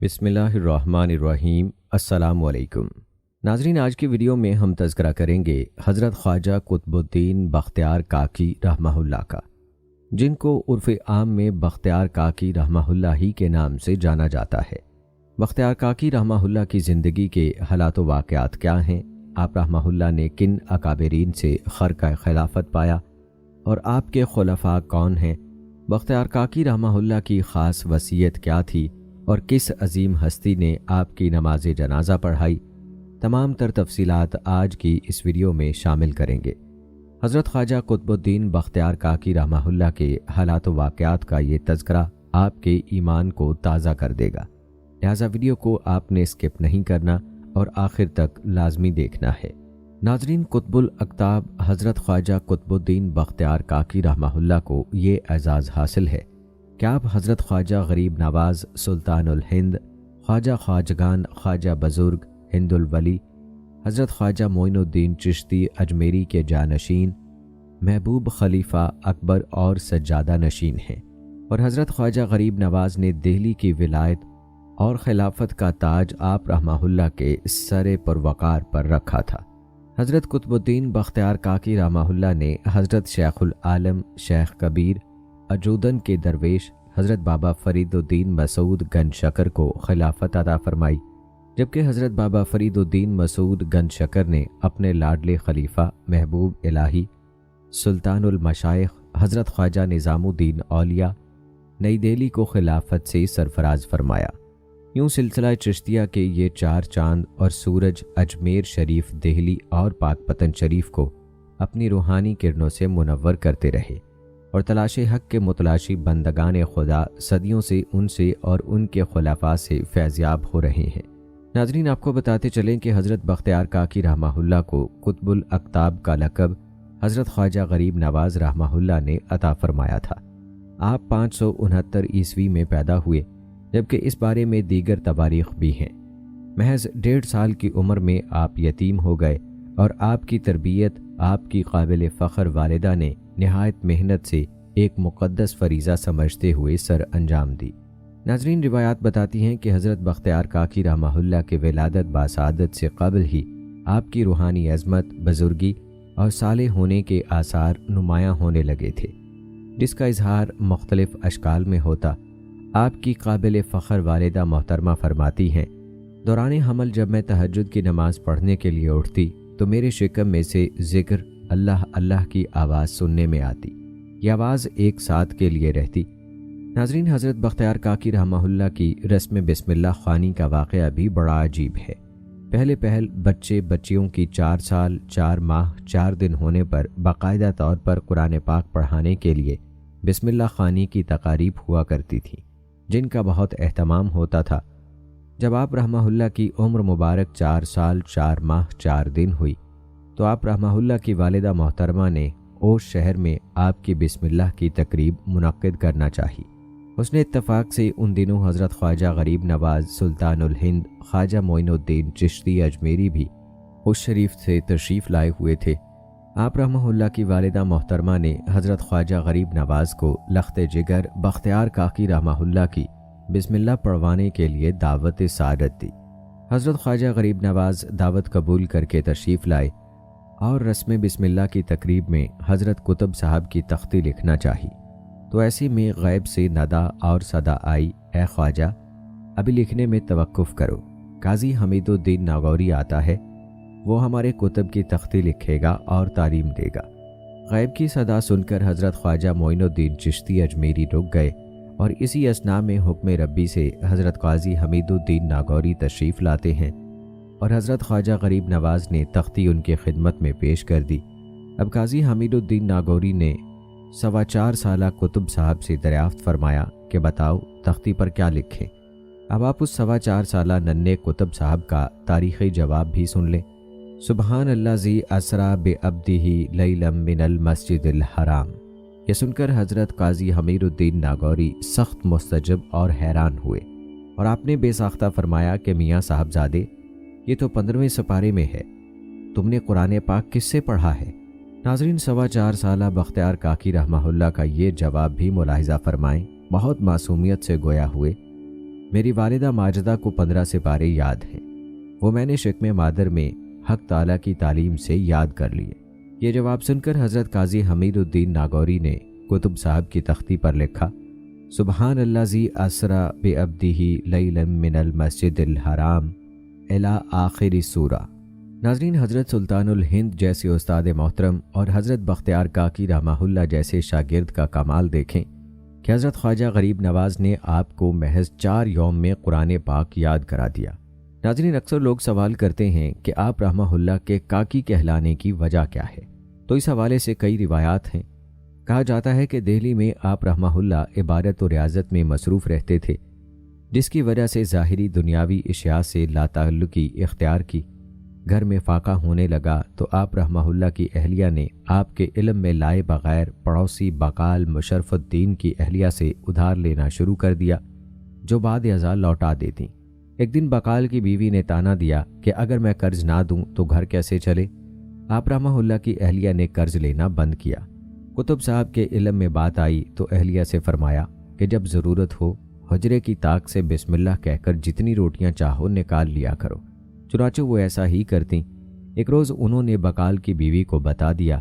بسم اللہ الرحمن الرحیم۔ السلام علیکم ناظرین، آج کی ویڈیو میں ہم تذکرہ کریں گے حضرت خواجہ قطب الدین بختیار کاکی رحمہ اللہ کا، جن کو عرف عام میں بختیار کاکی رحمہ اللہ ہی کے نام سے جانا جاتا ہے۔ بختیار کاکی رحمہ اللہ کی زندگی کے حالات و واقعات کیا ہیں، آپ رحمہ اللہ نے کن اکابرین سے خرقہ خلافت پایا اور آپ کے خلفاء کون ہیں، بختیار کاکی رحمہ اللہ کی خاص وصیت کیا تھی اور کس عظیم ہستی نے آپ کی نماز جنازہ پڑھائی، تمام تر تفصیلات آج کی اس ویڈیو میں شامل کریں گے۔ حضرت خواجہ قطب الدین بختیار کاکی رحمہ اللہ کے حالات و واقعات کا یہ تذکرہ آپ کے ایمان کو تازہ کر دے گا، لہذا ویڈیو کو آپ نے اسکپ نہیں کرنا اور آخر تک لازمی دیکھنا ہے۔ ناظرین، قطب الاقطاب حضرت خواجہ قطب الدین بختیار کاکی رحمہ اللہ کو یہ اعزاز حاصل ہے کہ آپ حضرت خواجہ غریب نواز سلطان الہند، خواجہ خواجگان خواجہ بزرگ ہند الولی، حضرت خواجہ معین الدین چشتی اجمیری کے جانشین، محبوب خلیفہ اکبر اور سجادہ نشین ہیں، اور حضرت خواجہ غریب نواز نے دہلی کی ولایت اور خلافت کا تاج آپ رحمہ اللہ کے سر پروقار پر رکھا تھا۔ حضرت قطب الدین بختیار کاکی رحمہ اللہ نے حضرت شیخ العالم شیخ کبیر اجودن کے درویش حضرت بابا فرید الدین مسعود گنج شکر کو خلافت عطا فرمائی، جبکہ حضرت بابا فرید الدین مسعود گنج شکر نے اپنے لاڈلے خلیفہ محبوب الہی سلطان المشائخ حضرت خواجہ نظام الدین اولیاء نئی دہلی کو خلافت سے سرفراز فرمایا۔ یوں سلسلہ چشتیہ کے یہ چار چاند اور سورج اجمیر شریف، دہلی اور پاک پتن شریف کو اپنی روحانی کرنوں سے منور کرتے رہے، اور تلاش حق کے متلاشی بندگان خدا صدیوں سے ان سے اور ان کے خلفاء سے فیضیاب ہو رہے ہیں۔ ناظرین، آپ کو بتاتے چلیں کہ حضرت بختیار کاکی رحمہ اللہ کو قطب الاقطاب کا لقب حضرت خواجہ غریب نواز رحمہ اللہ نے عطا فرمایا تھا۔ آپ 569 عیسوی میں پیدا ہوئے، جبکہ اس بارے میں دیگر تواریخ بھی ہیں۔ محض 1.5 سال کی عمر میں آپ یتیم ہو گئے، اور آپ کی تربیت آپ کی قابل فخر والدہ نے نہایت محنت سے ایک مقدس فریضہ سمجھتے ہوئے سر انجام دی۔ ناظرین، روایات بتاتی ہیں کہ حضرت بختیار کاکی رحمہ اللہ کے ولادت باسعادت سے قبل ہی آپ کی روحانی عظمت، بزرگی اور صالح ہونے کے آثار نمایاں ہونے لگے تھے، جس کا اظہار مختلف اشکال میں ہوتا۔ آپ کی قابل فخر والدہ محترمہ فرماتی ہیں، دوران حمل جب میں تہجد کی نماز پڑھنے کے لیے اٹھتی تو میرے شکم میں سے ذکر اللہ اللہ کی آواز سننے میں آتی، یہ آواز ایک ساتھ کے لیے رہتی۔ ناظرین، حضرت بختیار کاکی رحمہ اللہ کی رسم بسم اللہ خوانی کا واقعہ بھی بڑا عجیب ہے۔ پہل بچے بچیوں کی 4 سال 4 ماہ 4 دن ہونے پر باقاعدہ طور پر قرآن پاک پڑھانے کے لیے بسم اللہ خوانی کی تقاریب ہوا کرتی تھی، جن کا بہت اہتمام ہوتا تھا۔ جب آپ رحمہ اللہ کی عمر مبارک 4 سال 4 ماہ 4 دن ہوئی تو آپ رحمہ اللہ کی والدہ محترمہ نے اوش شہر میں آپ کی بسم اللہ کی تقریب منعقد کرنا چاہی۔ اس نے اتفاق سے ان دنوں حضرت خواجہ غریب نواز سلطان الہند خواجہ معین الدین چشتی اجمیری بھی اس شریف سے تشریف لائے ہوئے تھے۔ آپ رحمہ اللہ کی والدہ محترمہ نے حضرت خواجہ غریب نواز کو لخت جگر بختیار کاکی رحمہ اللہ کی بسم اللہ پڑھوانے کے لیے دعوت سعادت دی۔ حضرت خواجہ غریب نواز دعوت قبول کر کے تشریف لائے اور رسم بسم اللہ کی تقریب میں حضرت قطب صاحب کی تختی لکھنا چاہی، تو ایسے میں غیب سے ندا اور صدا آئی، اے خواجہ ابھی لکھنے میں توقف کرو، قاضی حمید الدین ناگوری آتا ہے، وہ ہمارے کتب کی تختی لکھے گا اور تعلیم دے گا۔ غیب کی صدا سن کر حضرت خواجہ معین الدین چشتی اجمیری رک گئے، اور اسی اثناء میں حکم ربی سے حضرت قاضی حمید الدین ناگوری تشریف لاتے ہیں، اور حضرت خواجہ غریب نواز نے تختی ان کے خدمت میں پیش کر دی۔ اب قاضی حمید الدین ناگوری نے 4.25 سالہ قطب صاحب سے دریافت فرمایا کہ بتاؤ تختی پر کیا لکھیں۔ اب آپ اس 4.25 سالہ ننھے قطب صاحب کا تاریخی جواب بھی سن لیں۔ سبحان اللہ ذی اسریٰ بعبدہ لیلا من المسجد الحرام۔ یہ سن کر حضرت قاضی حمید الدین ناگوری سخت مستعجب اور حیران ہوئے، اور آپ نے بے ساختہ فرمایا کہ میاں صاحبزادے، یہ تو 15ویں سپارے میں ہے، تم نے قرآن پاک کس سے پڑھا ہے؟ ناظرین، 4.25 سالہ بختیار کاکی رحمہ اللہ کا یہ جواب بھی ملاحظہ فرمائیں، بہت معصومیت سے گویا ہوئے۔ میری والدہ ماجدہ کو 15 سپارے یاد ہیں، وہ میں نے شکم مادر میں حق تعالیٰ کی تعلیم سے یاد کر لیے۔ یہ جواب سن کر حضرت قاضی حمید الدین ناگوری نے کتب صاحب کی تختی پر لکھا، سبحان الذی اسری بعبدہ لیلا من المسجد الحرام الی آخر سورہ۔ ناظرین، حضرت سلطان الہند جیسے استاد محترم اور حضرت بختیار کاکی رحمہ اللہ جیسے شاگرد کا کمال دیکھیں کہ حضرت خواجہ غریب نواز نے آپ کو محض 4 یوم میں قرآن پاک یاد کرا دیا۔ ناظرین، اکثر لوگ سوال کرتے ہیں کہ آپ رحمہ اللہ کے کاکی کہلانے کی وجہ کیا ہے، تو اس حوالے سے کئی روایات ہیں۔ کہا جاتا ہے کہ دہلی میں آپ رحمہ اللہ عبادت و ریاضت میں مصروف رہتے تھے، جس کی وجہ سے ظاہری دنیاوی اشیاء سے لاتعلقی اختیار کی۔ گھر میں فاقہ ہونے لگا تو آپ رحمہ اللہ کی اہلیہ نے آپ کے علم میں لائے بغیر پڑوسی بقال مشرف الدین کی اہلیہ سے ادھار لینا شروع کر دیا، جو بعد ازاں لوٹا دیتی۔ ایک دن بقال کی بیوی نے تانا دیا کہ اگر میں قرض نہ دوں تو گھر کیسے چلے؟ آپ رحمہ اللہ کی اہلیہ نے قرض لینا بند کیا۔ کتب صاحب کے علم میں بات آئی تو اہلیہ سے فرمایا کہ جب ضرورت ہو حجرے کی طاق سے بسم اللہ کہہ کر جتنی روٹیاں چاہو نکال لیا کرو۔ چنانچہ وہ ایسا ہی کرتیں۔ ایک روز انہوں نے بقال کی بیوی کو بتا دیا۔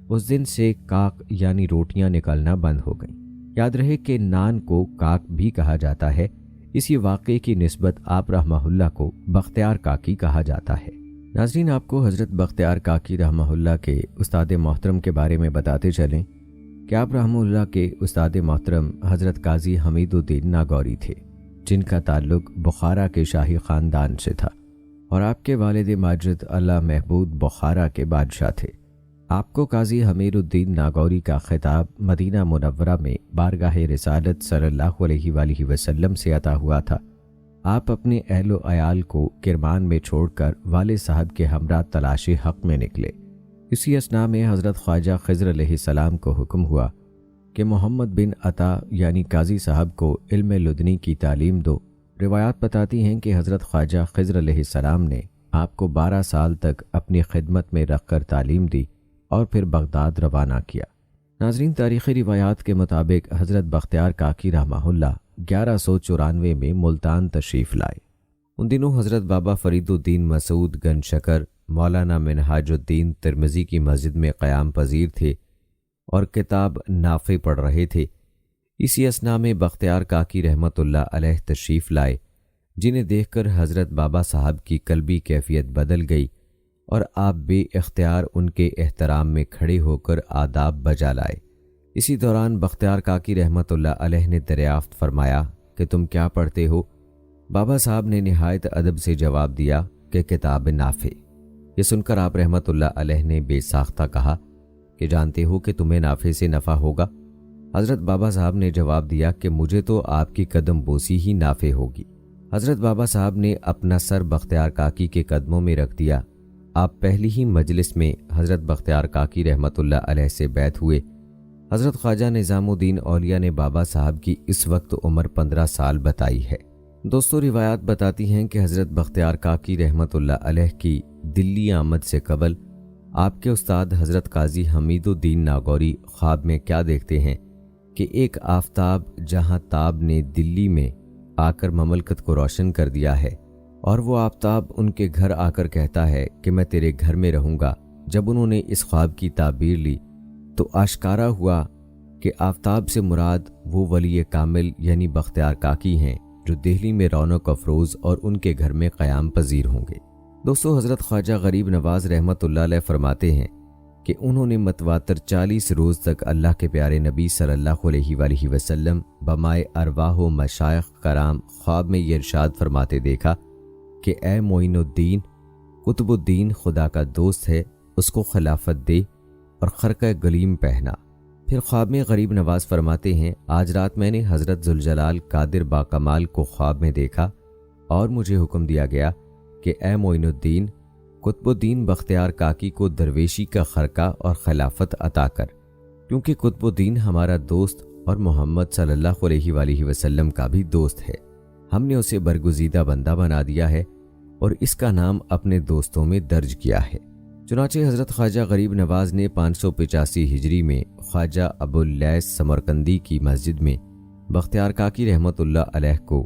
اس دن سے کاک یعنی روٹیاں نکلنا بند ہو گئیں۔ یاد رہے کہ نان کو کاک بھی کہا جاتا ہے، اسی واقعے کی نسبت آپ رحمہ اللہ کو بختیار کاکی کہا جاتا ہے۔ ناظرین، آپ کو حضرت بختیار کاکی رحمہ اللہ کے استاد محترم کے بارے میں بتاتے چلیں کہ آپ رحمہ اللہ کے استاد محترم حضرت قاضی حمید الدین ناگوری تھے، جن کا تعلق بخارا کے شاہی خاندان سے تھا، اور آپ کے والد ماجد اللہ محمود بخارا کے بادشاہ تھے۔ آپ کو قاضی حمید الدین ناگوری کا خطاب مدینہ منورہ میں بارگاہ رسالت صلی اللہ علیہ وآلہ وسلم سے عطا ہوا تھا۔ آپ اپنے اہل و عیال کو کرمان میں چھوڑ کر والد صاحب کے ہمراہ تلاش حق میں نکلے۔ اسی اثناء میں حضرت خواجہ خضر علیہ السلام کو حکم ہوا کہ محمد بن عطا یعنی قاضی صاحب کو علم لدنی کی تعلیم دو۔ روایات بتاتی ہیں کہ حضرت خواجہ خضر علیہ السلام نے آپ کو 12 سال تک اپنی خدمت میں رکھ کر تعلیم دی اور پھر بغداد روانہ کیا۔ ناظرین، تاریخی روایات کے مطابق حضرت بختیار کاکی رحمہ اللہ 1194 میں ملتان تشریف لائے۔ ان دنوں حضرت بابا فرید الدین مسعود گنج شکر مولانا منہاج الدین ترمذی کی مسجد میں قیام پذیر تھے اور کتاب نافع پڑھ رہے تھے۔ اسی اثناء میں بختیار کاکی رحمۃ اللہ علیہ تشریف لائے، جنہیں دیکھ کر حضرت بابا صاحب کی قلبی کیفیت بدل گئی اور آپ بے اختیار ان کے احترام میں کھڑے ہو کر آداب بجا لائے۔ اسی دوران بختیار کاکی رحمۃ اللہ علیہ نے دریافت فرمایا کہ تم کیا پڑھتے ہو؟ بابا صاحب نے نہایت ادب سے جواب دیا کہ کتاب نافع۔ یہ سن کر آپ رحمۃ اللہ علیہ نے بے ساختہ کہا کہ جانتے ہو کہ تمہیں نافع سے نفع ہوگا؟ حضرت بابا صاحب نے جواب دیا کہ مجھے تو آپ کی قدم بوسی ہی نافع ہوگی۔ حضرت بابا صاحب نے اپنا سر بختیار کاکی کے قدموں میں رکھ دیا۔ آپ پہلی ہی مجلس میں حضرت بختیار کاکی رحمۃ اللہ علیہ سے بیعت ہوئے۔ حضرت خواجہ نظام الدین اولیاء نے بابا صاحب کی اس وقت عمر 15 سال بتائی ہے۔ دوستو، روایات بتاتی ہیں کہ حضرت بختیار کاکی رحمۃ اللہ علیہ کی دلی آمد سے قبل آپ کے استاد حضرت قاضی حمید الدین ناگوری خواب میں کیا دیکھتے ہیں کہ ایک آفتاب جہاں تاب نے دلی میں آ کر مملکت کو روشن کر دیا ہے، اور وہ آفتاب ان کے گھر آ کر کہتا ہے کہ میں تیرے گھر میں رہوں گا۔ جب انہوں نے اس خواب کی تعبیر لی تو آشکارا ہوا کہ آفتاب سے مراد وہ ولی کامل یعنی بختیار کاکی ہیں جو دہلی میں رونق افروز اور ان کے گھر میں قیام پذیر ہوں گے۔ دوستو، حضرت خواجہ غریب نواز رحمۃ اللہ علیہ فرماتے ہیں کہ انہوں نے متواتر 40 روز تک اللہ کے پیارے نبی صلی اللہ علیہ وآلہ وسلم بمائے ارواح و مشائخ کرام خواب میں یہ ارشاد فرماتے دیکھا کہ اے معین الدین، قطب الدین خدا کا دوست ہے، اس کو خلافت دے اور خرقہ گلیم پہنا۔ پھر خواب میں غریب نواز فرماتے ہیں آج رات میں نے حضرت ذوالجلال قادر باکمال کو خواب میں دیکھا اور مجھے حکم دیا گیا کہ اے معین الدین، قطب الدین بختیار کاکی کو درویشی کا خرقہ اور خلافت عطا کر، کیونکہ قطب الدین ہمارا دوست اور محمد صلی اللہ علیہ وآلہ وسلم کا بھی دوست ہے۔ ہم نے اسے برگزیدہ بندہ بنا دیا ہے اور اس کا نام اپنے دوستوں میں درج کیا ہے۔ چنانچہ حضرت خواجہ غریب نواز نے 585 ہجری میں خواجہ ابو اللیث سمرقندی کی مسجد میں بختیار کاکی رحمۃ اللہ علیہ کو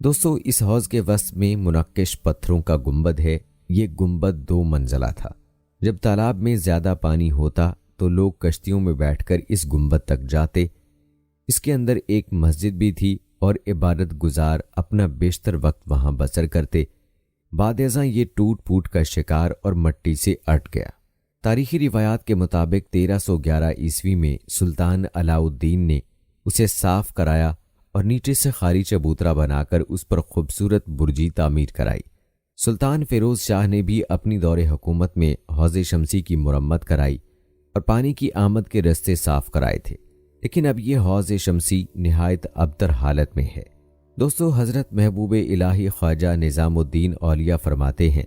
دوستو اس حوض کے وسط میں منقش پتھروں کا گنبد ہے۔ یہ گنبد 2 منزلہ تھا۔ جب تالاب میں زیادہ پانی ہوتا تو لوگ کشتیوں میں بیٹھ کر اس گنبد تک جاتے۔ اس کے اندر ایک مسجد بھی تھی اور عبادت گزار اپنا بیشتر وقت وہاں بسر کرتے۔ بعد ازاں یہ ٹوٹ پھوٹ کا شکار اور مٹی سے اٹ گیا۔ تاریخی روایات کے مطابق 1311 عیسوی میں سلطان علاء الدین نے اسے صاف کرایا اور نیچے سے خاری چبوترا بنا کر اس پر خوبصورت برجی تعمیر کرائی۔ سلطان فیروز شاہ نے بھی اپنی دور حکومت میں حوض شمسی کی مرمت کرائی اور پانی کی آمد کے رستے صاف کرائے تھے، لیکن اب یہ حوض شمسی نہایت ابتر حالت میں ہے۔ دوستو حضرت محبوب الہی خواجہ نظام الدین اولیاء فرماتے ہیں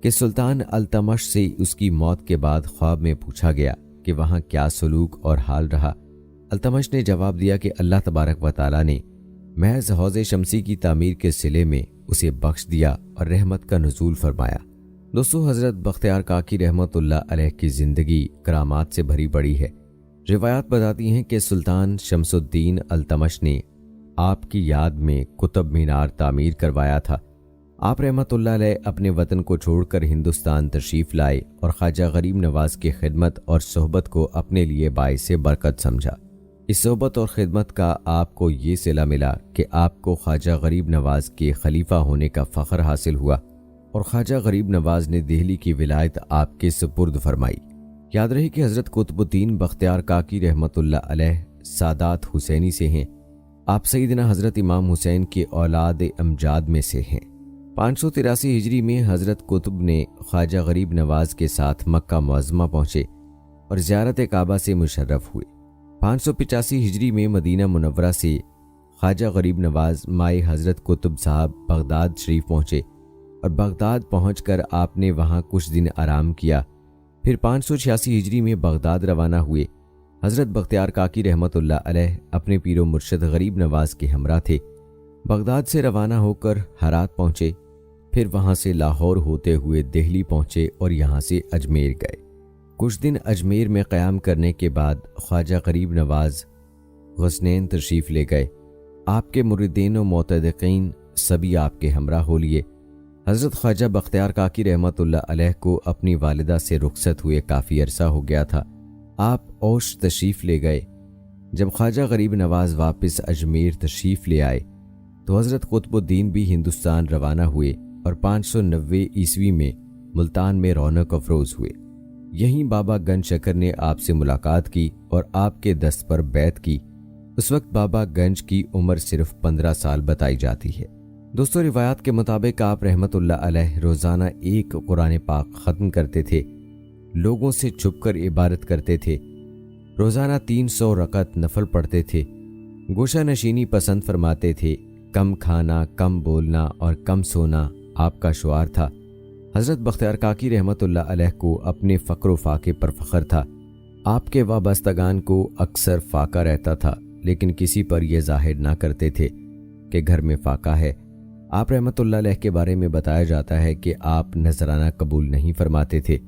کہ سلطان التمش سے اس کی موت کے بعد خواب میں پوچھا گیا کہ وہاں کیا سلوک اور حال رہا۔ التمش نے جواب دیا کہ اللہ تبارک و تعالی نے محض حوض شمسی کی تعمیر کے صلے میں اسے بخش دیا اور رحمت کا نزول فرمایا۔ دوستو حضرت بختیار کاکی رحمت اللہ علیہ کی زندگی کرامات سے بھری پڑی ہے۔ روایات بتاتی ہیں کہ سلطان شمس الدین التمش نے آپ کی یاد میں قطب مینار تعمیر کروایا تھا۔ آپ رحمت اللہ علیہ اپنے وطن کو چھوڑ کر ہندوستان تشریف لائے اور خواجہ غریب نواز کی خدمت اور صحبت کو اپنے لیے باعث برکت سمجھا۔ اس صحبت اور خدمت کا آپ کو یہ صلہ ملا کہ آپ کو خواجہ غریب نواز کے خلیفہ ہونے کا فخر حاصل ہوا اور خواجہ غریب نواز نے دہلی کی ولایت آپ کے سپرد فرمائی۔ یاد رہے کہ حضرت قطب الدین بختیار کاکی رحمت اللہ علیہ سادات حسینی سے ہیں۔ آپ سیدنا حضرت امام حسین کے اولاد امجاد میں سے ہیں۔ 583 ہجری میں حضرت قطب نے خواجہ غریب نواز کے ساتھ مکہ معظمہ پہنچے اور زیارت کعبہ سے مشرف ہوئے۔ 585 ہجری میں مدینہ منورہ سے خواجہ غریب نواز مائے حضرت قطب صاحب بغداد شریف پہنچے اور بغداد پہنچ کر آپ نے وہاں کچھ دن آرام کیا۔ پھر 586 ہجری میں بغداد روانہ ہوئے۔ حضرت بختیار کاکی رحمت اللہ علیہ اپنے پیر و مرشد غریب نواز کے ہمراہ تھے۔ بغداد سے روانہ ہو کر ہرات پہنچے، پھر وہاں سے لاہور ہوتے ہوئے دہلی پہنچے اور یہاں سے اجمیر گئے۔ کچھ دن اجمیر میں قیام کرنے کے بعد خواجہ غریب نواز غزنین تشریف لے گئے۔ آپ کے مریدین و معتدقین سبھی آپ کے ہمراہ ہو لیے۔ حضرت خواجہ بختیار کاکی رحمت اللہ علیہ کو اپنی والدہ سے رخصت ہوئے کافی عرصہ ہو گیا تھا۔ آپ اوش تشریف لے گئے۔ جب خواجہ غریب نواز واپس اجمیر تشریف لے آئے تو حضرت قطب الدین بھی ہندوستان روانہ ہوئے اور 590 عیسوی میں ملتان میں رونق افروز ہوئے۔ یہیں بابا گنج شکر نے آپ سے ملاقات کی اور آپ کے دست پر بیعت کی۔ اس وقت بابا گنج کی عمر صرف 15 سال بتائی جاتی ہے۔ دوستو روایات کے مطابق آپ رحمت اللہ علیہ روزانہ ایک قرآن پاک ختم کرتے تھے، لوگوں سے چھپ کر عبادت کرتے تھے، روزانہ 300 رکعت نفل پڑھتے تھے، گوشہ نشینی پسند فرماتے تھے، کم کھانا، کم بولنا اور کم سونا آپ کا شعار تھا۔ حضرت بختیار کاکی رحمت اللہ علیہ کو اپنے فقر و فاقے پر فخر تھا۔ آپ کے وابستگان کو اکثر فاقہ رہتا تھا، لیکن کسی پر یہ ظاہر نہ کرتے تھے کہ گھر میں فاقہ ہے۔ آپ رحمت اللہ علیہ کے بارے میں بتایا جاتا ہے کہ آپ نذرانہ قبول نہیں فرماتے تھے۔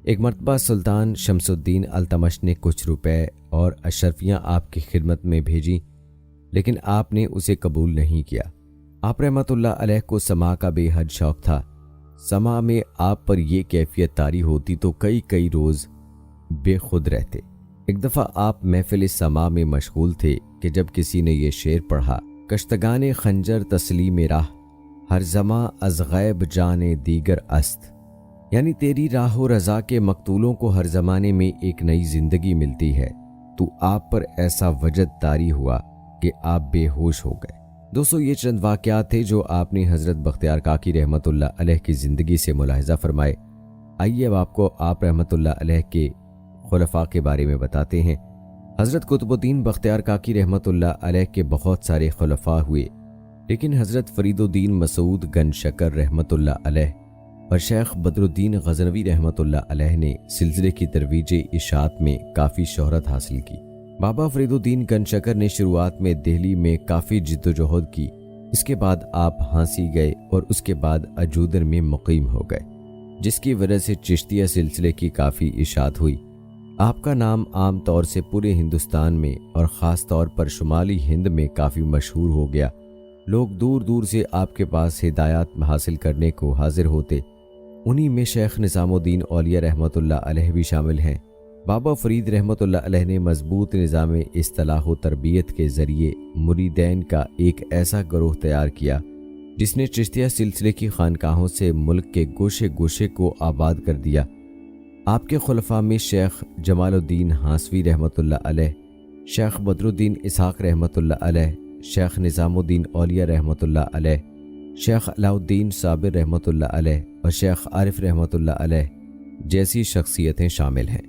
ایک مرتبہ سلطان شمس الدین التمش نے کچھ روپے اور اشرفیاں آپ کی خدمت میں بھیجی، لیکن آپ نے اسے قبول نہیں کیا۔ آپ رحمت اللہ علیہ کو سماع کا بے حد شوق تھا۔ سماع میں آپ پر یہ کیفیت طاری ہوتی تو کئی روز بے خود رہتے۔ ایک دفعہ آپ محفل سماع میں مشغول تھے کہ جب کسی نے یہ شعر پڑھا، کشتگان خنجر تسلیم راہ، ہر زماں از غیب جان دیگر است، یعنی تیری راہ و رضا کے مقتولوں کو ہر زمانے میں ایک نئی زندگی ملتی ہے، تو آپ پر ایسا وجد طاری ہوا کہ آپ بے ہوش ہو گئے۔ دوستو یہ چند واقعات تھے جو آپ نے حضرت بختیار کاکی رحمت اللہ علیہ کی زندگی سے ملاحظہ فرمائے۔ آئیے اب آپ کو آپ رحمت اللہ علیہ کے خلفاء کے بارے میں بتاتے ہیں۔ حضرت قطب الدین بختیار کاکی رحمت اللہ علیہ کے بہت سارے خلفاء ہوئے، لیکن حضرت فرید الدین مسعود گنج شکر رحمت اللہ علیہ اور شیخ بدر الدین غزنوی رحمت اللہ علیہ نے سلسلے کی ترویج اشاعت میں کافی شہرت حاصل کی۔ بابا فرید الدین گنج شکر نے شروعات میں دہلی میں کافی جد و جہد کی، اس کے بعد آپ ہانسی گئے اور اس کے بعد اجودر میں مقیم ہو گئے، جس کی وجہ سے چشتیہ سلسلے کی کافی اشاعت ہوئی۔ آپ کا نام عام طور سے پورے ہندوستان میں اور خاص طور پر شمالی ہند میں کافی مشہور ہو گیا۔ لوگ دور دور سے آپ کے پاس ہدایات حاصل کرنے کو حاضر ہوتے۔ انہی میں شیخ نظام الدین اولیاء رحمۃ اللہ علیہ بھی شامل ہیں۔ بابا فرید رحمۃ اللہ علیہ نے مضبوط نظام اصطلاح و تربیت کے ذریعے مریدین کا ایک ایسا گروہ تیار کیا جس نے چشتیہ سلسلے کی خانقاہوں سے ملک کے گوشے گوشے کو آباد کر دیا۔ آپ کے خلفاء میں شیخ جمال الدین ہانسوی رحمۃ اللہ علیہ، شیخ بدر الدین اسحاق رحمۃ اللہ علیہ، شیخ نظام الدین اولیاء رحمۃ اللہ علیہ، شیخ علاء الدین صابر رحمۃ اللہ علیہ اور شیخ عارف رحمۃ اللہ علیہ جیسی شخصیتیں شامل ہیں۔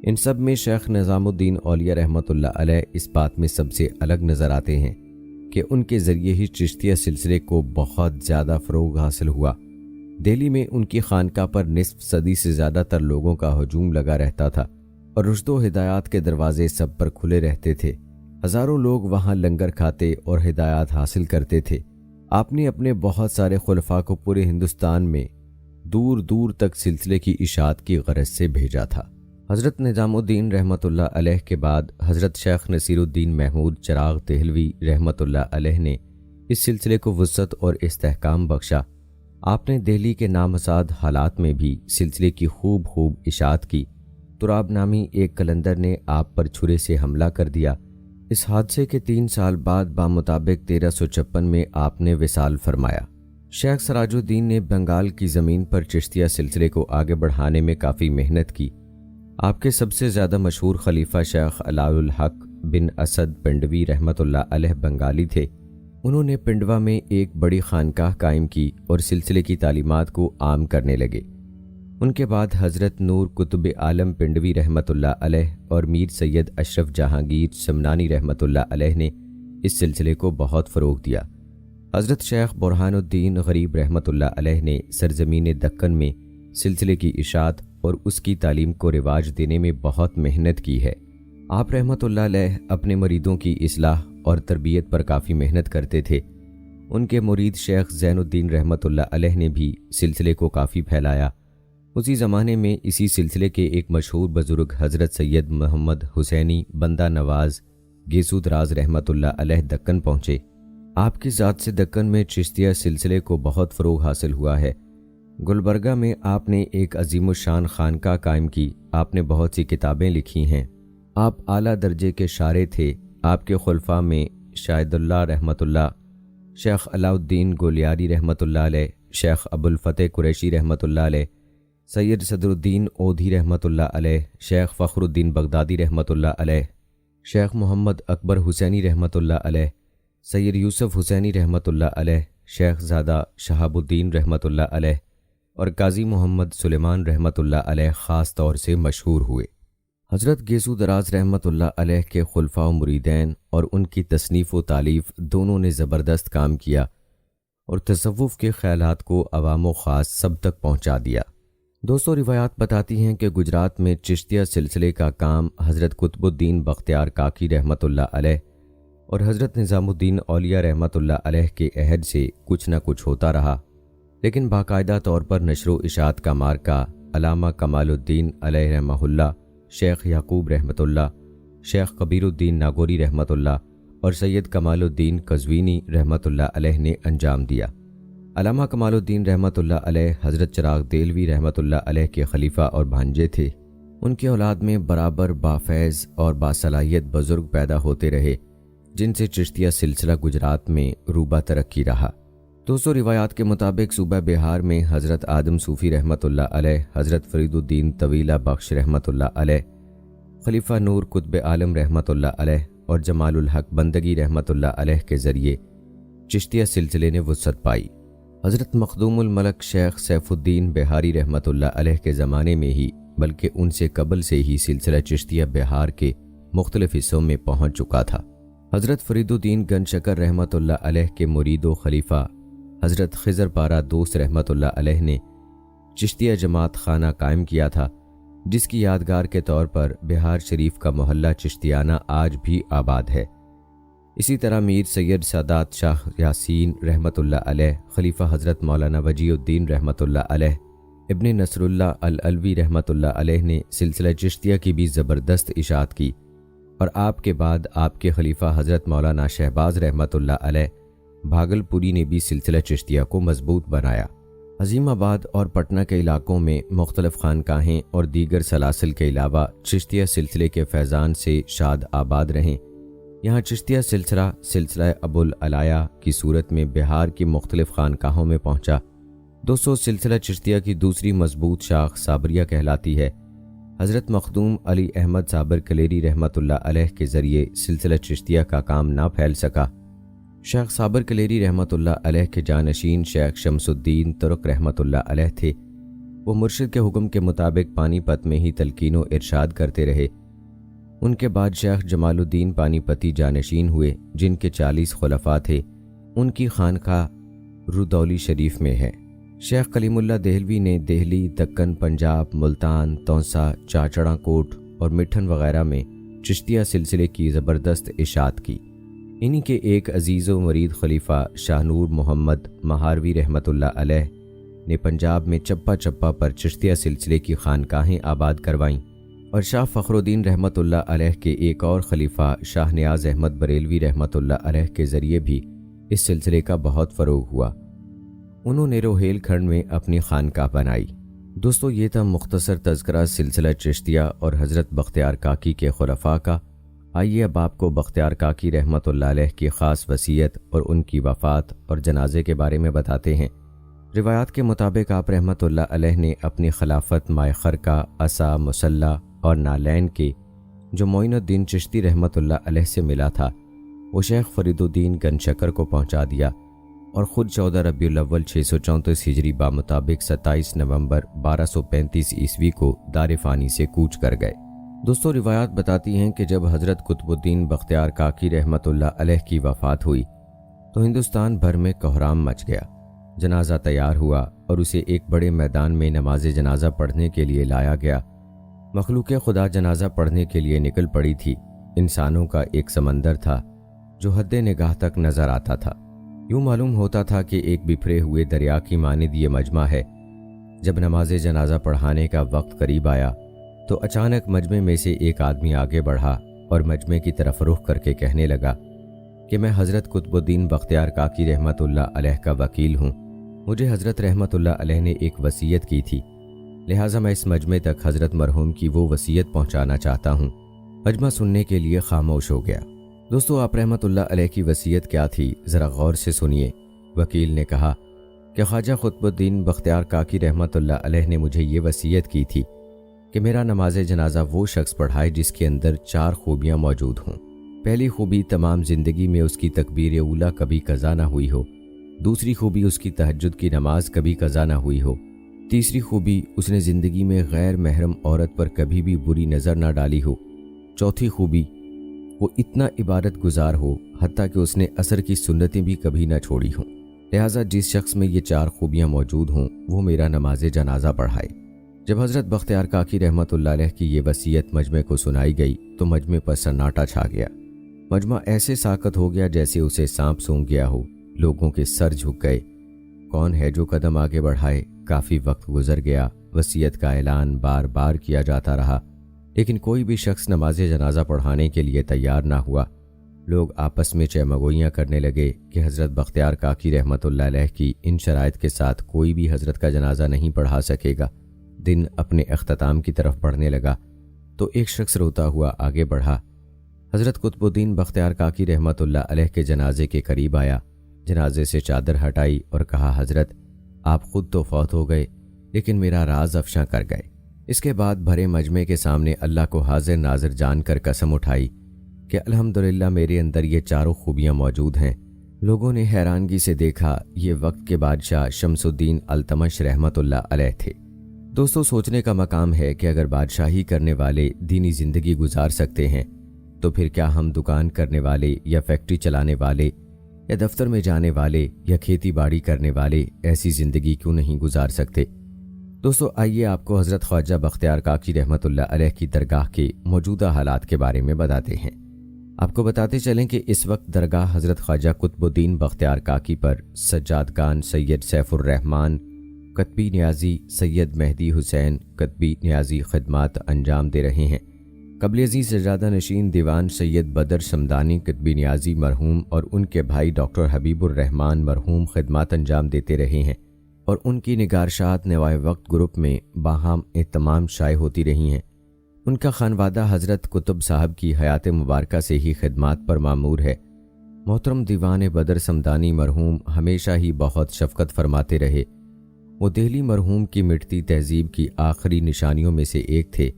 ان سب میں شیخ نظام الدین اولیاء رحمۃ اللہ علیہ اس بات میں سب سے الگ نظر آتے ہیں کہ ان کے ذریعے ہی چشتیہ سلسلے کو بہت زیادہ فروغ حاصل ہوا۔ دہلی میں ان کی خانقاہ پر نصف صدی سے زیادہ تر لوگوں کا ہجوم لگا رہتا تھا اور رشد و ہدایات کے دروازے سب پر کھلے رہتے تھے۔ ہزاروں لوگ وہاں لنگر کھاتے اور ہدایات حاصل کرتے تھے۔ آپ نے اپنے بہت سارے خلفاء کو پورے ہندوستان میں دور دور تک سلسلے کی اشاعت کی غرض سے بھیجا تھا۔ حضرت نظام الدین رحمۃ اللہ علیہ کے بعد حضرت شیخ نصیر الدین محمود چراغ دہلوی رحمۃ اللہ علیہ نے اس سلسلے کو وسعت اور استحکام بخشا۔ آپ نے دہلی کے نامساعد حالات میں بھی سلسلے کی خوب اشاعت کی۔ تراب نامی ایک قلندر نے آپ پر چھرے سے حملہ کر دیا۔ اس حادثے کے 3 سال بعد بمطابق 1356 میں آپ نے وصال فرمایا۔ شیخ سراج الدین نے بنگال کی زمین پر چشتیہ سلسلے کو آگے بڑھانے میں کافی محنت کی۔ آپ کے سب سے زیادہ مشہور خلیفہ شیخ علاء الحق بن اسد پنڈوی رحمۃ اللہ علیہ بنگالی تھے۔ انہوں نے پنڈوا میں ایک بڑی خانقاہ قائم کی اور سلسلے کی تعلیمات کو عام کرنے لگے۔ ان کے بعد حضرت نور قطب عالم پنڈوی رحمۃ اللہ علیہ اور میر سید اشرف جہانگیر سمنانی رحمۃ اللہ علیہ نے اس سلسلے کو بہت فروغ دیا۔ حضرت شیخ برہان الدین غریب رحمۃ اللہ علیہ نے سرزمین دکن میں سلسلے کی اشاعت اور اس کی تعلیم کو رواج دینے میں بہت محنت کی ہے۔ آپ رحمۃ اللہ علیہ اپنے مریدوں کی اصلاح اور تربیت پر کافی محنت کرتے تھے۔ ان کے مرید شیخ زین الدین رحمۃ اللہ علیہ نے بھی سلسلے کو کافی پھیلایا۔ اسی زمانے میں اسی سلسلے کے ایک مشہور بزرگ حضرت سید محمد حسینی بندہ نواز گیسو دراز رحمۃ اللہ علیہ دکن پہنچے۔ آپ کی ذات سے دکن میں چشتیہ سلسلے کو بہت فروغ حاصل ہوا ہے۔ گلبرگہ میں آپ نے ایک عظیم الشان خانقاہ قائم کی۔ آپ نے بہت سی کتابیں لکھی ہیں۔ آپ اعلیٰ درجے کے شارح تھے۔ آپ کے خلفاء میں شاہد اللہ رحمۃ اللہ، شیخ علاء الدین گولیاری رحمۃ اللہ علیہ، شیخ ابو الفتح قریشی رحمۃ اللہ علیہ، سید صدر الدین اودھی رحمۃ اللہ علیہ، شیخ فخر الدین بغدادی رحمۃ اللہ علیہ، شیخ محمد اکبر حسینی رحمۃ اللہ علیہ، سید یوسف حسینی رحمۃ اللہ علیہ، شیخ زادہ شہاب الدین رحمۃ اللہ علیہ اور قاضی محمد سلیمان رحمۃ اللہ علیہ خاص طور سے مشہور ہوئے۔ حضرت گیسو دراز رحمۃ اللہ علیہ کے خلفاء و مریدین اور ان کی تصنیف و تالیف دونوں نے زبردست کام کیا اور تصوف کے خیالات کو عوام و خاص سب تک پہنچا دیا۔ دوستو، روایات بتاتی ہیں کہ گجرات میں چشتیہ سلسلے کا کام حضرت قطب الدین بختیار کاکی رحمۃ اللہ علیہ اور حضرت نظام الدین اولیاء رحمۃ اللہ علیہ کے عہد سے کچھ نہ کچھ ہوتا رہا، لیکن باقاعدہ طور پر نشر و اشاعت کا مارکہ علامہ کمال الدین علیہ رحمہ اللہ، شیخ یعقوب رحمۃ اللہ، شیخ کبیر الدین ناگوری رحمۃ اللہ اور سید کمال الدین قزوینی رحمۃ اللہ علیہ نے انجام دیا۔ علامہ کمال الدین رحمۃ اللہ علیہ حضرت چراغ دہلوی رحمۃ اللہ علیہ کے خلیفہ اور بھانجے تھے۔ ان کی اولاد میں برابر بافیض اور باصلاحیت بزرگ پیدا ہوتے رہے، جن سے چشتیہ سلسلہ گجرات میں روبہ ترقی رہا۔ 200 روایات کے مطابق صوبہ بہار میں حضرت آدم صوفی رحمۃ اللہ علیہ، حضرت فرید الدین طویلہ بخش رحمۃ اللہ علیہ، خلیفہ نور قطب عالم رحمۃ اللہ علیہ اور جمال الحق بندگی رحمۃ اللہ علیہ کے ذریعے چشتیہ سلسلے نے وسعت پائی۔ حضرت مخدوم الملک شیخ سیف الدین بہاری رحمۃ اللہ علیہ کے زمانے میں ہی بلکہ ان سے قبل سے ہی سلسلہ چشتیہ بہار کے مختلف حصوں میں پہنچ چکا تھا۔ حضرت فرید الدین گن شکر رحمۃ اللہ علیہ کے مرید و خلیفہ حضرت خضر پارہ دوست رحمۃ اللہ علیہ نے چشتیہ جماعت خانہ قائم کیا تھا، جس کی یادگار کے طور پر بہار شریف کا محلہ چشتیانہ آج بھی آباد ہے۔ اسی طرح میر سید سادات شاہ یاسین رحمۃ اللہ علیہ، خلیفہ حضرت مولانا وجی الدین رحمۃ اللہ علیہ، ابن نصر اللہ العلوی رحمۃ اللہ علیہ نے سلسلہ چشتیہ کی بھی زبردست اشاعت کی، اور آپ کے بعد آپ کے خلیفہ حضرت مولانا شہباز رحمۃ اللہ علیہ بھاگلپوری نے بھی سلسلہ چشتیہ کو مضبوط بنایا۔ عظیم آباد اور پٹنہ کے علاقوں میں مختلف خانقاہیں اور دیگر سلاسل کے علاوہ چشتیہ سلسلے کے فیضان سے شاد آباد رہیں۔ یہاں چشتیہ سلسلہ ابو العلایا کی صورت میں بہار کی مختلف خانقاہوں میں پہنچا۔ دوستو، سلسلہ چشتیہ کی دوسری مضبوط شاخ صابریہ کہلاتی ہے۔ حضرت مخدوم علی احمد صابر کلیری رحمۃ اللہ علیہ کے ذریعے سلسلہ چشتیہ کا کام نہ پھیل سکا۔ شیخ صابر کلیری رحمۃ اللہ علیہ کے جانشین شیخ شمس الدین ترک رحمۃ اللہ علیہ تھے۔ وہ مرشد کے حکم کے مطابق پانی پت میں ہی تلقین و ارشاد کرتے رہے۔ ان کے بعد شیخ جمال الدین پانی پتی جانشین ہوئے، جن کے 40 خلفاء تھے۔ ان کی خانقاہ رودولی شریف میں ہے۔ شیخ کلیم اللہ دہلوی نے دہلی، دکن، پنجاب، ملتان، تونسا، چاچڑا کوٹ اور مٹھن وغیرہ میں چشتیہ سلسلے کی زبردست اشاعت کی۔ انہی کے ایک عزیز و مرید خلیفہ شاہ نور محمد مہاروی رحمۃ اللہ علیہ نے پنجاب میں چپا چپا پر چشتیہ سلسلے کی خانقاہیں آباد کروائیں، اور شاہ فخر الدین رحمۃ اللہ علیہ کے ایک اور خلیفہ شاہ نیاز احمد بریلوی رحمۃ اللہ علیہ کے ذریعے بھی اس سلسلے کا بہت فروغ ہوا۔ انہوں نے روہیل کھنڈ میں اپنی خانقاہ بنائی۔ دوستو، یہ تھا مختصر تذکرہ سلسلہ چشتیہ اور حضرت بختیار کاکی کے خلفاء کا۔ آئیے اب آپ کو بختیار کاکی رحمۃ اللہ علیہ کی خاص وصیت اور ان کی وفات اور جنازے کے بارے میں بتاتے ہیں۔ روایات کے مطابق آپ رحمۃ اللہ علیہ نے اپنی خلافت مائے خرقہ، عصا، مسلح اور نالین کے جو معین الدین چشتی رحمۃ اللہ علیہ سے ملا تھا، وہ شیخ فرید الدین گن شکر کو پہنچا دیا، اور خود 14 ربیع الاول 634 ہجری بمطابق 27 نومبر 1235 عیسوی کو دار فانی سے کوچ کر گئے۔ دوستو، روایات بتاتی ہیں کہ جب حضرت قطب الدین بختیار کاکی رحمۃ اللہ علیہ کی وفات ہوئی تو ہندوستان بھر میں کوہرام مچ گیا۔ جنازہ تیار ہوا اور اسے ایک بڑے میدان میں نماز جنازہ پڑھنے کے لیے لایا گیا۔ مخلوق خدا جنازہ پڑھنے کے لیے نکل پڑی تھی۔ انسانوں کا ایک سمندر تھا جو حد نگاہ تک نظر آتا تھا۔ یوں معلوم ہوتا تھا کہ ایک بکھرے ہوئے دریا کی مانند یہ مجمع ہے۔ جب نماز جنازہ پڑھانے کا وقت قریب آیا تو اچانک مجمع میں سے ایک آدمی آگے بڑھا اور مجمع کی طرف رخ کر کے کہنے لگا کہ میں حضرت قطب الدین بختیار کاکی رحمۃ اللہ علیہ کا وکیل ہوں۔ مجھے حضرت رحمۃ اللہ علیہ نے ایک وصیت کی تھی، لہٰذا میں اس مجمع تک حضرت مرحوم کی وہ وصیت پہنچانا چاہتا ہوں۔ مجمع سننے کے لیے خاموش ہو گیا۔ دوستو، آپ رحمۃ اللہ علیہ کی وصیت کیا تھی، ذرا غور سے سنیے۔ وکیل نے کہا کہ خواجہ قطب الدین بختیار کاکی رحمۃ اللہ علیہ نے مجھے یہ وصیت کی تھی کہ میرا نماز جنازہ وہ شخص پڑھائے جس کے اندر 4 خوبیاں موجود ہوں۔ پہلی خوبی، تمام زندگی میں اس کی تکبیر اولیٰ کبھی قضا نہ ہوئی ہو۔ دوسری خوبی، اس کی تہجد کی نماز کبھی قضا نہ ہوئی ہو۔ تیسری خوبی، اس نے زندگی میں غیر محرم عورت پر کبھی بھی بری نظر نہ ڈالی ہو۔ چوتھی خوبی، وہ اتنا عبادت گزار ہو حتیٰ کہ اس نے عصر کی سنتیں بھی کبھی نہ چھوڑی ہوں۔ لہٰذا جس شخص میں یہ 4 خوبیاں موجود ہوں وہ میرا نماز جنازہ پڑھائے۔ جب حضرت بختیار کاکی رحمۃ اللہ علیہ کی یہ وصیت مجمع کو سنائی گئی تو مجمع پر سناٹا چھا گیا۔ مجمع ایسے ساکت ہو گیا جیسے اسے سانپ سونگھ گیا ہو۔ لوگوں کے سر جھک گئے۔ کون ہے جو قدم آگے بڑھائے؟ کافی وقت گزر گیا۔ وصیت کا اعلان بار بار کیا جاتا رہا، لیکن کوئی بھی شخص نماز جنازہ پڑھانے کے لیے تیار نہ ہوا۔ لوگ آپس میں چہمگوئیاں کرنے لگے کہ حضرت بختیار کاکی رحمۃ اللہ علیہ کی ان شرائط کے ساتھ کوئی بھی حضرت کا جنازہ نہیں پڑھا سکے گا۔ دن اپنے اختتام کی طرف بڑھنے لگا تو ایک شخص روتا ہوا آگے بڑھا۔ حضرت قطب الدین بختیار کاکی رحمۃ اللہ علیہ کے جنازے کے قریب آیا، جنازے سے چادر ہٹائی اور کہا، حضرت آپ خود تو فوت ہو گئے لیکن میرا راز افشاں کر گئے۔ اس کے بعد بھرے مجمع کے سامنے اللہ کو حاضر ناظر جان کر قسم اٹھائی کہ الحمدللہ میرے اندر یہ 4 خوبیاں موجود ہیں۔ لوگوں نے حیرانگی سے دیکھا، یہ وقت کے بادشاہ شمس الدین التمش رحمۃ اللہ علیہ تھے۔ دوستو، سوچنے کا مقام ہے کہ اگر بادشاہی کرنے والے دینی زندگی گزار سکتے ہیں تو پھر کیا ہم دکان کرنے والے یا فیکٹری چلانے والے یا دفتر میں جانے والے یا کھیتی باڑی کرنے والے ایسی زندگی کیوں نہیں گزار سکتے؟ دوستو، آئیے آپ کو حضرت خواجہ بختیار کاکی رحمۃ اللہ علیہ کی درگاہ کے موجودہ حالات کے بارے میں بتاتے ہیں۔ آپ کو بتاتے چلیں کہ اس وقت درگاہ حضرت خواجہ قطب الدین بختیار کاکی پر سجادگان سید سیف الرحمن قطبی نیازی، سید مہدی حسین قطبی نیازی خدمات انجام دے رہے ہیں۔ قبل ازیں سجادہ نشین دیوان سید بدر شمدانی قطبی نیازی مرحوم اور ان کے بھائی ڈاکٹر حبیب الرحمان مرحوم خدمات انجام دیتے رہے ہیں اور ان کی نگارشات نوائے وقت گروپ میں باہم اہتمام شائع ہوتی رہی ہیں۔ ان کا خانوادہ حضرت قطب صاحب کی حیات مبارکہ سے ہی خدمات پر معمور ہے۔ محترم دیوان بدر شمدانی مرحوم ہمیشہ ہی بہت شفقت فرماتے رہے۔ وہ دہلی مرحوم کی مٹتی تہذیب کی آخری نشانیوں میں سے ایک تھے۔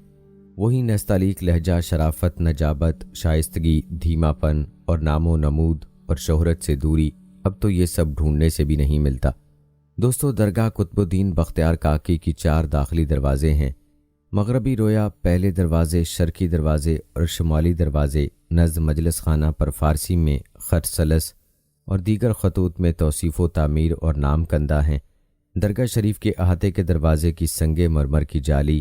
وہی نستعلیق لہجہ، شرافت، نجابت، شائستگی، دھیما پن اور نام و نمود اور شہرت سے دوری، اب تو یہ سب ڈھونڈنے سے بھی نہیں ملتا۔ دوستو، درگاہ قطب الدین بختیار کاکی کی 4 داخلی دروازے ہیں۔ مغربی رویا، پہلے دروازے، شرقی دروازے اور شمالی دروازے نزد مجلس خانہ پر فارسی میں خط ثلث اور دیگر خطوط میں توصیف و تعمیر اور نام کندہ ہیں۔ درگاہ شریف کے احاطے کے دروازے کی سنگ مرمر کی جالی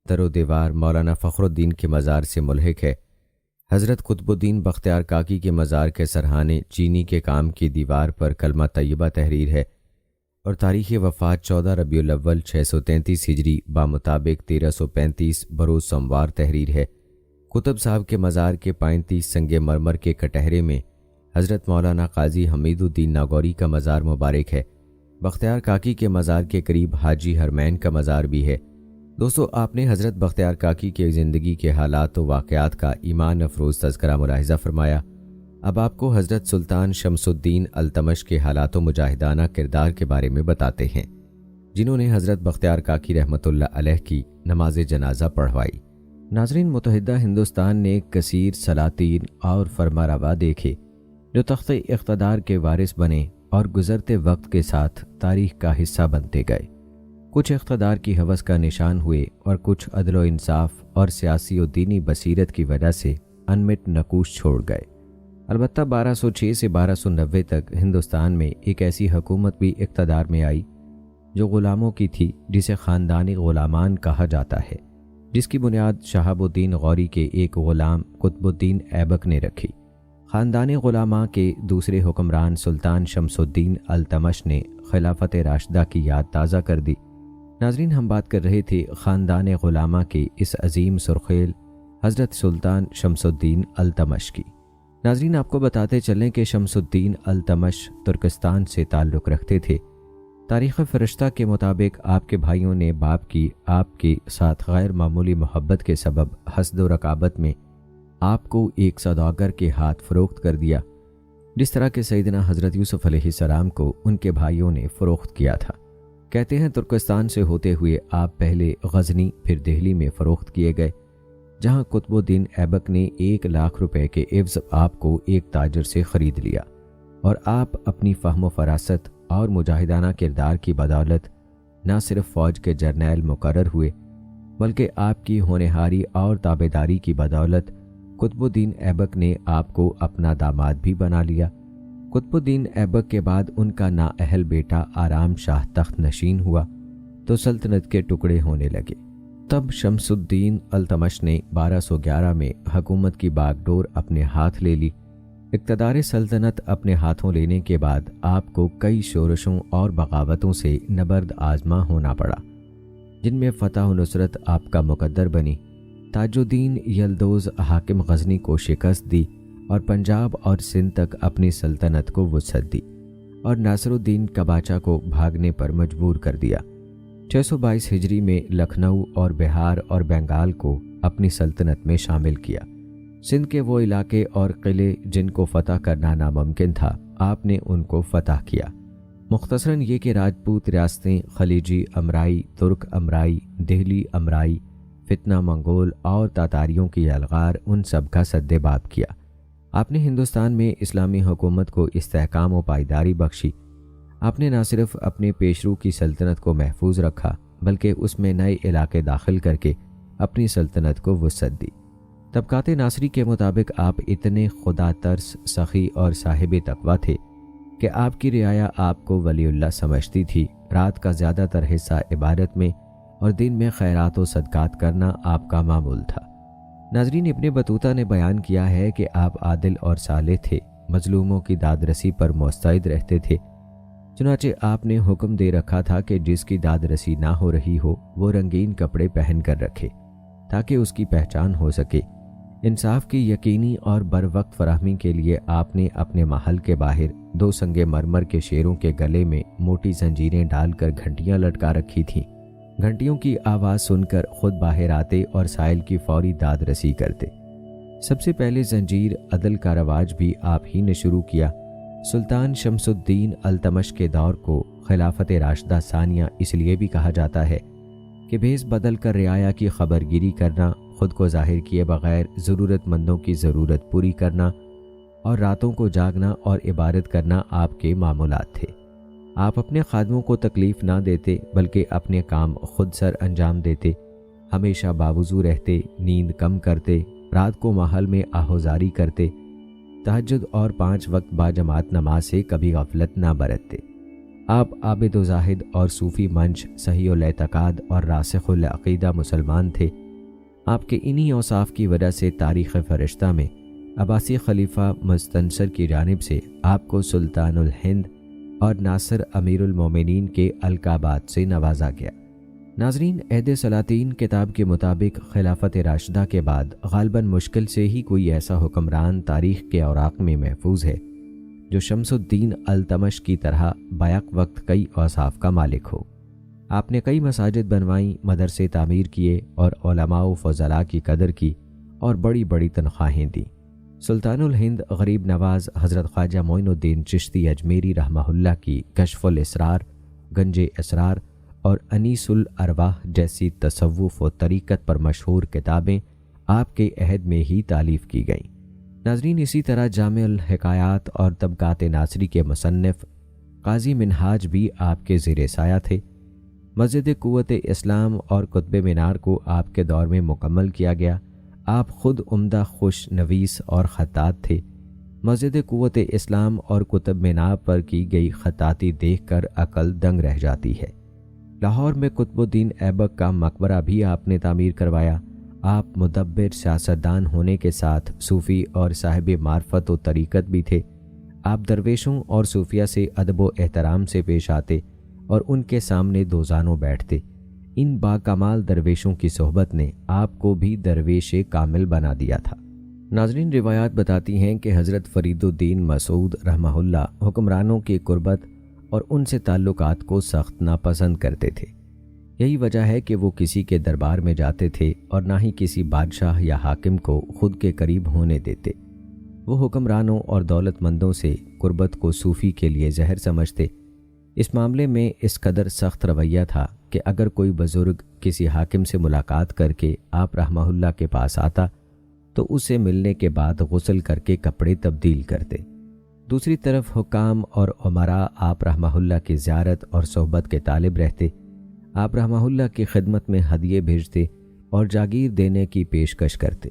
در و دیوار مولانا فخر الدین کے مزار سے ملحق ہے۔ حضرت قطب الدین بختیار کاکی کے مزار کے سرحانے چینی کے کام کی دیوار پر کلمہ طیبہ تحریر ہے اور تاریخ وفات 14 ربیع الاول 633 ہجری بامطابق 1335 بروز سوموار تحریر ہے۔ قطب صاحب کے مزار کے 35 سنگ مرمر کے کٹہرے میں حضرت مولانا قاضی حمید الدین ناگوری کا مزار مبارک ہے۔ بختیار کاکی کے مزار کے قریب حاجی حرمین کا مزار بھی ہے۔ دوستو، آپ نے حضرت بختیار کاکی کے زندگی کے حالات و واقعات کا ایمان افروز تذکرہ ملاحظہ فرمایا۔ اب آپ کو حضرت سلطان شمس الدین التمش کے حالات و مجاہدانہ کردار کے بارے میں بتاتے ہیں، جنہوں نے حضرت بختیار کاکی رحمۃ اللہ علیہ کی نماز جنازہ پڑھوائی۔ ناظرین، متحدہ ہندوستان نے کثیر سلاطین اور فرمانروا دیکھے جو تخت اقتدار کے وارث بنے اور گزرتے وقت کے ساتھ تاریخ کا حصہ بنتے گئے۔ کچھ اقتدار کی ہوس کا نشان ہوئے اور کچھ عدل و انصاف اور سیاسی و دینی بصیرت کی وجہ سے انمٹ نقوش چھوڑ گئے۔ البتہ 1206 سے 1290 تک ہندوستان میں ایک ایسی حکومت بھی اقتدار میں آئی جو غلاموں کی تھی، جسے خاندانی غلامان کہا جاتا ہے، جس کی بنیاد شہاب الدین غوری کے ایک غلام قطب الدین ایبک نے رکھی۔ خاندانی غلاماں کے دوسرے حکمران سلطان شمس الدین التمش نے خلافت راشدہ کی یاد تازہ کر دی۔ ناظرین، ہم بات کر رہے تھے خاندان غلامہ کے اس عظیم سرخیل حضرت سلطان شمس الدین التمش کی۔ ناظرین، آپ کو بتاتے چلیں کہ شمس الدین التمش ترکستان سے تعلق رکھتے تھے۔ تاریخ فرشتہ کے مطابق آپ کے بھائیوں نے باپ کی آپ کے ساتھ غیر معمولی محبت کے سبب حسد و رقابت میں آپ کو ایک سوداگر کے ہاتھ فروخت کر دیا، جس طرح کہ سیدنا حضرت یوسف علیہ السلام کو ان کے بھائیوں نے فروخت کیا تھا۔ کہتے ہیں ترکستان سے ہوتے ہوئے آپ پہلے غزنی پھر دہلی میں فروخت کیے گئے، جہاں قطب الدین ایبک نے 1 لاکھ روپے کے عوض آپ کو ایک تاجر سے خرید لیا، اور آپ اپنی فہم و فراست اور مجاہدانہ کردار کی بدولت نہ صرف فوج کے جرنیل مقرر ہوئے، بلکہ آپ کی ہونہاری اور تابعداری کی بدولت قطب الدین ایبک نے آپ کو اپنا داماد بھی بنا لیا۔ قطب الدین ایبک کے بعد ان کا نااہل بیٹا آرام شاہ تخت نشین ہوا تو سلطنت کے ٹکڑے ہونے لگے۔ تب شمس الدین التمش نے 1211 میں حکومت کی باغ ڈور اپنے ہاتھ لے لی۔ اقتدار سلطنت اپنے ہاتھوں لینے کے بعد آپ کو کئی شورشوں اور بغاوتوں سے نبرد آزما ہونا پڑا، جن میں فتح و نصرت آپ کا مقدر بنی۔ تاج الدین یلدوز حاکم غزنی کو شکست دی اور پنجاب اور سندھ تک اپنی سلطنت کو وسعت دی، اور ناصر الدین کباچا کو بھاگنے پر مجبور کر دیا۔ 622 ہجری میں لکھنؤ اور بہار اور بنگال کو اپنی سلطنت میں شامل کیا۔ سندھ کے وہ علاقے اور قلعے جن کو فتح کرنا ناممکن تھا، آپ نے ان کو فتح کیا۔ مختصراً یہ کہ راجپوت ریاستیں، خلیجی امرائی، ترک امرائی، دہلی امرائی، فتنہ منگول اور تاتاریوں کی یلغار، ان سب کا سد باب کیا۔ آپ نے ہندوستان میں اسلامی حکومت کو استحکام و پائیداری بخشی۔ آپ نے نہ صرف اپنے پیشرو کی سلطنت کو محفوظ رکھا، بلکہ اس میں نئے علاقے داخل کر کے اپنی سلطنت کو وسعت دی۔ طبقات ناصری کے مطابق آپ اتنے خدا ترس، سخی اور صاحب تقویٰ تھے کہ آپ کی رعایا آپ کو ولی اللہ سمجھتی تھی۔ رات کا زیادہ تر حصہ عبادت میں اور دن میں خیرات و صدقات کرنا آپ کا معمول تھا۔ ناظرین، ابن بطوطہ نے بیان کیا ہے کہ آپ عادل اور صالح تھے، مظلوموں کی داد رسی پر مستعد رہتے تھے۔ چنانچہ آپ نے حکم دے رکھا تھا کہ جس کی داد رسی نہ ہو رہی ہو وہ رنگین کپڑے پہن کر رکھے تاکہ اس کی پہچان ہو سکے، انصاف کی یقینی اور بروقت فراہمی کے لیے آپ نے اپنے محل کے باہر 2 سنگے مرمر کے شیروں کے گلے میں موٹی زنجیریں ڈال کر گھنٹیاں لٹکا رکھی تھیں۔ گھنٹیوں کی آواز سن کر خود باہر آتے اور سائل کی فوری داد رسی کرتے۔ سب سے پہلے زنجیر عدل کا رواج بھی آپ ہی نے شروع کیا۔ سلطان شمس الدین التمش کے دور کو خلافت راشدہ ثانیہ اس لیے بھی کہا جاتا ہے کہ بھیس بدل کر رعایا کی خبرگیری کرنا، خود کو ظاہر کیے بغیر ضرورت مندوں کی ضرورت پوری کرنا اور راتوں کو جاگنا اور عبادت کرنا آپ کے معمولات تھے۔ آپ اپنے خادموں کو تکلیف نہ دیتے بلکہ اپنے کام خود سر انجام دیتے، ہمیشہ باوضو رہتے، نیند کم کرتے، رات کو محل میں آہوزاری کرتے، تہجد اور 5 وقت باجماعت نماز سے کبھی غفلت نہ برتتے۔ آپ عابد و زاہد اور صوفی منش، صحیح الاعتقاد اور راسخ العقیدہ مسلمان تھے۔ آپ کے انہی اوصاف کی وجہ سے تاریخ فرشتہ میں عباسی خلیفہ مستنصر کی جانب سے آپ کو سلطان الہند اور ناصر امیر المومنین کے القابات سے نوازا گیا۔ ناظرین، عہد سلاطین کتاب کے مطابق خلافت راشدہ کے بعد غالباً مشکل سے ہی کوئی ایسا حکمران تاریخ کے اوراق میں محفوظ ہے جو شمس الدین التمش کی طرح بیک وقت کئی اوصاف کا مالک ہو۔ آپ نے کئی مساجد بنوائیں، مدرسے تعمیر کیے اور علماء و فضلاء کی قدر کی اور بڑی بڑی تنخواہیں دیں۔ سلطان الہند غریب نواز حضرت خواجہ معین الدین چشتی اجمیری رحمہ اللہ کی کشف الاسرار، گنج اسرار اور انیس الارواح جیسی تصوف و طریقت پر مشہور کتابیں آپ کے عہد میں ہی تالیف کی گئیں۔ ناظرین، اسی طرح جامع الحکایات اور طبقات ناصری کے مصنف قاضی منہاج بھی آپ کے زیر سایہ تھے۔ مسجد قوت اسلام اور قطب مینار کو آپ کے دور میں مکمل کیا گیا۔ آپ خود عمدہ خوش نویس اور خطاط تھے۔ مسجد قوت اسلام اور قطب مینار پر کی گئی خطاطی دیکھ کر عقل دنگ رہ جاتی ہے۔ لاہور میں قطب الدین ایبک کا مقبرہ بھی آپ نے تعمیر کروایا۔ آپ مدبر سیاستدان ہونے کے ساتھ صوفی اور صاحب معرفت و طریقت بھی تھے۔ آپ درویشوں اور صوفیہ سے ادب و احترام سے پیش آتے اور ان کے سامنے دوزانوں بیٹھتے۔ ان باکمال درویشوں کی صحبت نے آپ کو بھی درویش کامل بنا دیا تھا۔ ناظرین، روایات بتاتی ہیں کہ حضرت فرید الدین مسعود رحمہ اللہ حکمرانوں کی قربت اور ان سے تعلقات کو سخت ناپسند کرتے تھے۔ یہی وجہ ہے کہ وہ کسی کے دربار میں جاتے تھے اور نہ ہی کسی بادشاہ یا حاکم کو خود کے قریب ہونے دیتے۔ وہ حکمرانوں اور دولت مندوں سے قربت کو صوفی کے لیے زہر سمجھتے۔ اس معاملے میں اس قدر سخت رویہ تھا کہ اگر کوئی بزرگ کسی حاکم سے ملاقات کر کے آپ رحمہ اللہ کے پاس آتا تو اسے ملنے کے بعد غسل کر کے کپڑے تبدیل کرتے۔ دوسری طرف حکام اور عمراء آپ رحمہ اللہ کی زیارت اور صحبت کے طالب رہتے۔ آپ رحمہ اللہ کی خدمت میں ہدیے بھیجتے اور جاگیر دینے کی پیشکش کرتے۔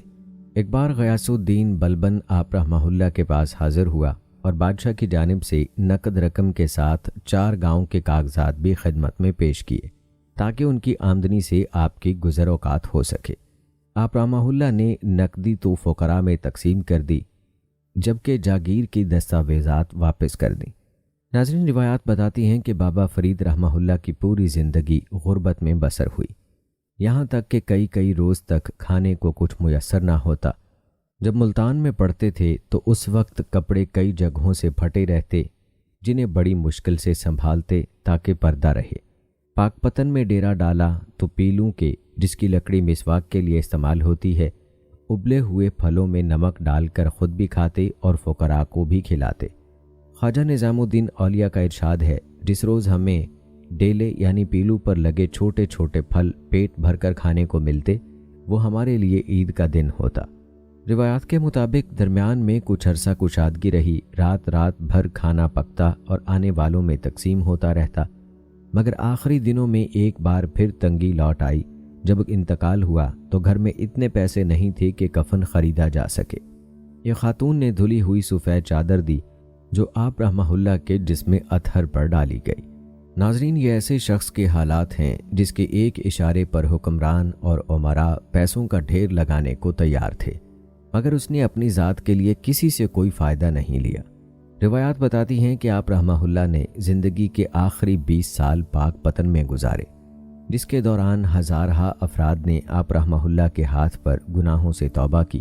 ایک بار غیاث الدین بلبن آپ رحمہ اللہ کے پاس حاضر ہوا اور بادشاہ کی جانب سے نقد رقم کے ساتھ 4 گاؤں کے کاغذات بھی خدمت میں پیش کیے تاکہ ان کی آمدنی سے آپ کی گزر اوقات ہو سکے۔ آپ رحمہ اللہ نے نقدی تو فقراء میں تقسیم کر دی جبکہ جاگیر کی دستاویزات واپس کر دیں۔ ناظرین، روایات بتاتی ہیں کہ بابا فرید رحمہ اللہ کی پوری زندگی غربت میں بسر ہوئی، یہاں تک کہ کئی روز تک کھانے کو کچھ میسر نہ ہوتا۔ جب ملتان میں پڑھتے تھے تو اس وقت کپڑے کئی جگہوں سے پھٹے رہتے جنہیں بڑی مشکل سے سنبھالتے تاکہ پردہ رہے۔ پاک پتن میں ڈیرا ڈالا تو پیلوں کے، جس کی لکڑی مسواک کے لیے استعمال ہوتی ہے، ابلے ہوئے پھلوں میں نمک ڈال کر خود بھی کھاتے اور فقراء کو بھی کھلاتے۔ خواجہ نظام الدین اولیاء کا ارشاد ہے، جس روز ہمیں ڈیلے یعنی پیلو پر لگے چھوٹے چھوٹے پھل پیٹ بھر کر کھانے کو ملتے، وہ ہمارے لیے عید کا دن ہوتا۔ روایات کے مطابق درمیان میں کچھ عرصہ کشادگی رہی، رات بھر کھانا پکتا اور آنے والوں میں تقسیم ہوتا رہتا، مگر آخری دنوں میں ایک بار پھر تنگی لوٹ آئی۔ جب انتقال ہوا تو گھر میں اتنے پیسے نہیں تھے کہ کفن خریدا جا سکے۔ ایک خاتون نے دھلی ہوئی سفید چادر دی جو آپ رحمہ اللہ کے جسم اطہر پر ڈالی گئی۔ ناظرین، یہ ایسے شخص کے حالات ہیں جس کے ایک اشارے پر حکمران اور عمراء پیسوں کا ڈھیر لگانے کو تیار تھے، مگر اس نے اپنی ذات کے لیے کسی سے کوئی فائدہ نہیں لیا۔ روایات بتاتی ہیں کہ آپ رحمہ اللہ نے زندگی کے آخری 20 سال پاک پتن میں گزارے، جس کے دوران ہزارہا افراد نے آپ رحمہ اللہ کے ہاتھ پر گناہوں سے توبہ کی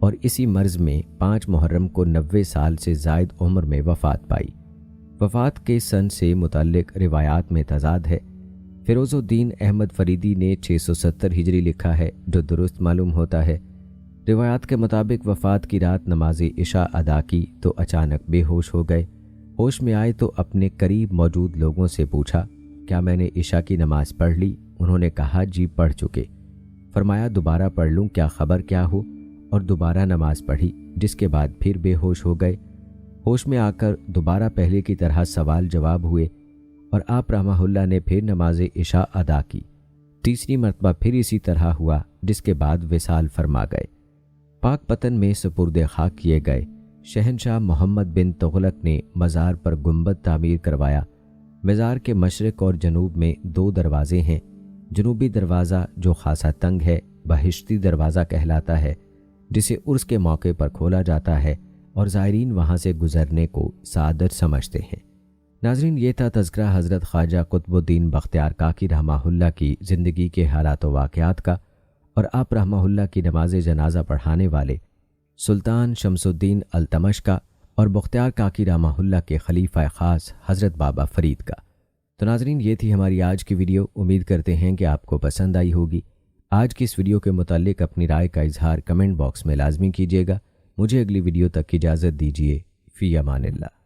اور اسی مرض میں 5 محرم کو 90 سال سے زائد عمر میں وفات پائی۔ وفات کے سن سے متعلق روایات میں تضاد ہے۔ فیروز الدین احمد فریدی نے 670 ہجری لکھا ہے، جو درست معلوم ہوتا ہے۔ روایات کے مطابق وفات کی رات نماز عشاء ادا کی تو اچانک بے ہوش ہو گئے۔ ہوش میں آئے تو اپنے قریب موجود لوگوں سے پوچھا، کیا میں نے عشاء کی نماز پڑھ لی؟ انہوں نے کہا جی پڑھ چکے۔ فرمایا دوبارہ پڑھ لوں کیا خبر کیا ہو؟ اور دوبارہ نماز پڑھی، جس کے بعد پھر بے ہوش ہو گئے۔ ہوش میں آ کر دوبارہ پہلے کی طرح سوال جواب ہوئے اور آپ رحمہ اللہ نے پھر نماز عشاء ادا کی۔ تیسری مرتبہ پھر اسی طرح ہوا، جس کے بعد وصال فرما گئے۔ پاک پتن میں سپرد خاک کیے گئے۔ شہنشاہ محمد بن تغلق نے مزار پر گنبد تعمیر کروایا۔ مزار کے مشرق اور جنوب میں 2 دروازے ہیں۔ جنوبی دروازہ جو خاصا تنگ ہے بہشتی دروازہ کہلاتا ہے، جسے عرس کے موقع پر کھولا جاتا ہے اور زائرین وہاں سے گزرنے کو سعادت سمجھتے ہیں۔ ناظرین، یہ تھا تذکرہ حضرت خواجہ قطب الدین بختیار کاکی رحمہ اللہ کی زندگی کے حالات و واقعات کا اور آپ رحمہ اللہ کی نماز جنازہ پڑھانے والے سلطان شمس الدین التمش کا اور بختیار کاکی رحمہ اللہ کے خلیفہ خاص حضرت بابا فرید کا۔ تو ناظرین، یہ تھی ہماری آج کی ویڈیو۔ امید کرتے ہیں کہ آپ کو پسند آئی ہوگی۔ آج کی اس ویڈیو کے متعلق اپنی رائے کا اظہار کمنٹ باکس میں لازمی کیجیے گا۔ مجھے اگلی ویڈیو تک اجازت دیجیے۔ فی امان اللہ۔